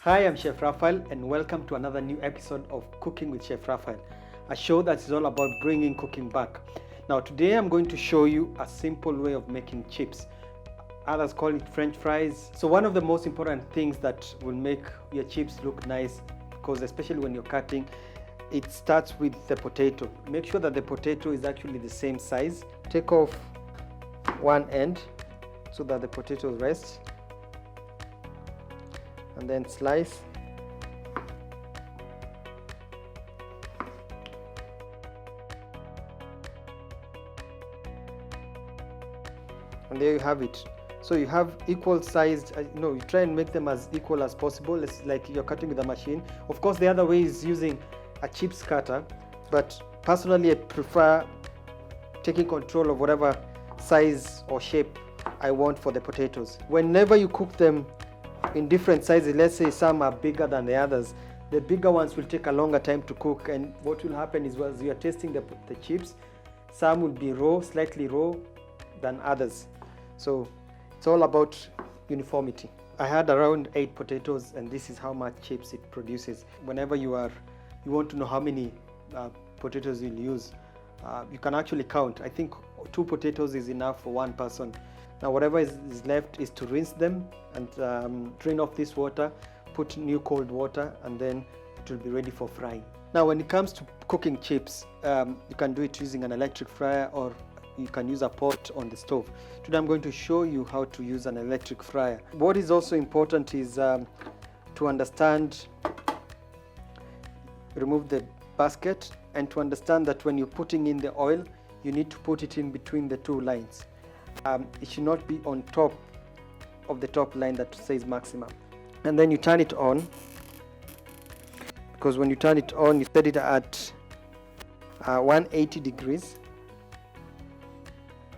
Hi, I'm Chef Raphael and welcome to another new episode of Cooking with Chef Raphael, a show that is all about bringing cooking back. Now today I'm going to show you a simple way of making chips. Others call it French fries. So one of the most important things that will make your chips look nice, because especially when you're cutting, it starts with the potato. Make sure that the potato is actually the same size. Take off one end so that the potato rests, and then slice. And there you have it. So you have equal sized, you try and make them as equal as possible. It's like you're cutting with a machine. Of course, the other way is using a chips cutter, but personally I prefer taking control of whatever size or shape I want for the potatoes. Whenever you cook them in different sizes, let's say some are bigger than the others, the bigger ones will take a longer time to cook, and what will happen is as you are tasting the chips, some will be raw, slightly raw than others. So it's all about uniformity. I had around 8 potatoes, and this is how much chips it produces. Whenever you want to know how many potatoes you'll use, you can actually count. I think 2 potatoes is enough for one person. Now whatever is left is to rinse them and drain off this water, put new cold water, and then it will be ready for frying. Now when it comes to cooking chips, you can do it using an electric fryer, or you can use a pot on the stove. Today I'm going to show you how to use an electric fryer. What is also important is to understand, remove the basket, and to understand that when you're putting in the oil, you need to put it in between the 2 lines. It should not be on top of the top line that says maximum. And then you turn it on, because when you turn it on, you set it at 180 degrees.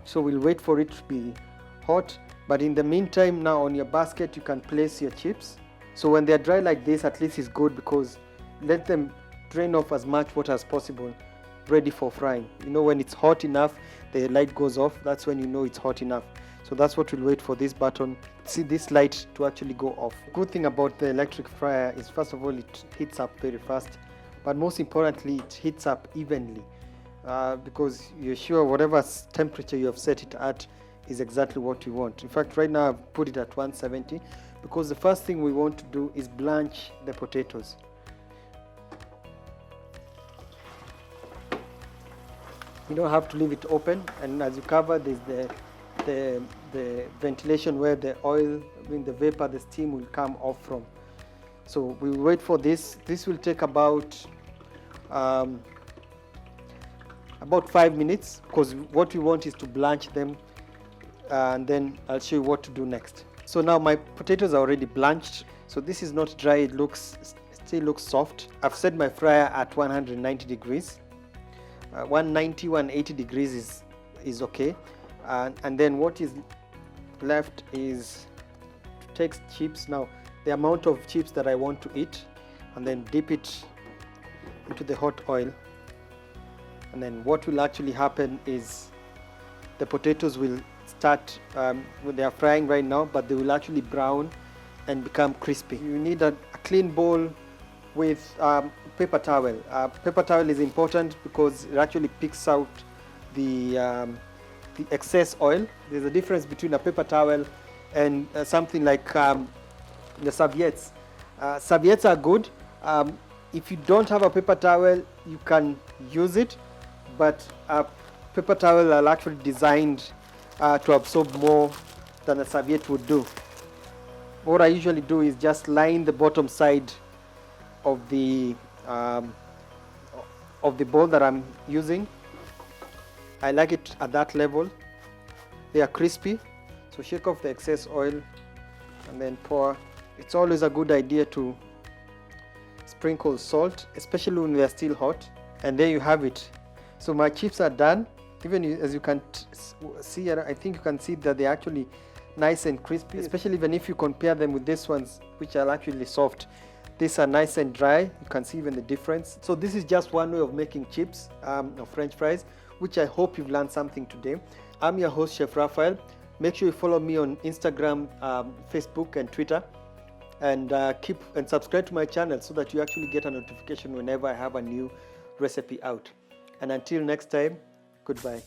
So we'll wait for it to be hot, but in the meantime, now on your basket you can place your chips. So when they're dry like this, at least it's good, because let them drain off as much water as possible, ready for frying. When it's hot enough, the light goes off, that's when you know it's hot enough. So that's what we'll wait for this button, see this light to actually go off. Good thing about the electric fryer is, first of all, it heats up very fast, but most importantly, it heats up evenly. Because you're sure whatever temperature you have set it at is exactly what you want. In fact, right now I've put it at 170, because the first thing we want to do is blanch the potatoes. You don't have to leave it open, and as you cover, there's the ventilation where the oil, the vapor, the steam will come off from. So we'll wait for this. This will take about 5 minutes, because what we want is to blanch them, and then I'll show you what to do next. So now my potatoes are already blanched, so this is not dry, it still looks soft. I've set my fryer at 190 degrees. 190, 180 degrees is okay. And then what is left is to take chips. Now the amount of chips that I want to eat, and then dip it into the hot oil. And then what will actually happen is the potatoes will start, they are frying right now, but they will actually brown and become crispy. You need a clean bowl with paper towel. Paper towel is important because it actually picks out the excess oil. There's a difference between a paper towel and something like the serviettes. Serviettes are good. If you don't have a paper towel, you can use it, but paper towels are actually designed to absorb more than a serviette would do. What I usually do is just line the bottom side of the bowl that I'm using. I like it at that level. They are crispy, so shake off the excess oil and then pour. It's always a good idea to sprinkle salt, especially when they are still hot. And there you have it. So my chips are done. Even as you can see, I think you can see that they're actually nice and crispy, especially even if you compare them with these ones, which are actually soft. These are nice and dry. You can see even the difference. So this is just one way of making chips or French fries, which I hope you've learned something today. I'm your host, Chef Raphael. Make sure you follow me on Instagram, Facebook, and Twitter. and keep and subscribe to my channel so that you actually get a notification whenever I have a new recipe out. And until next time, goodbye.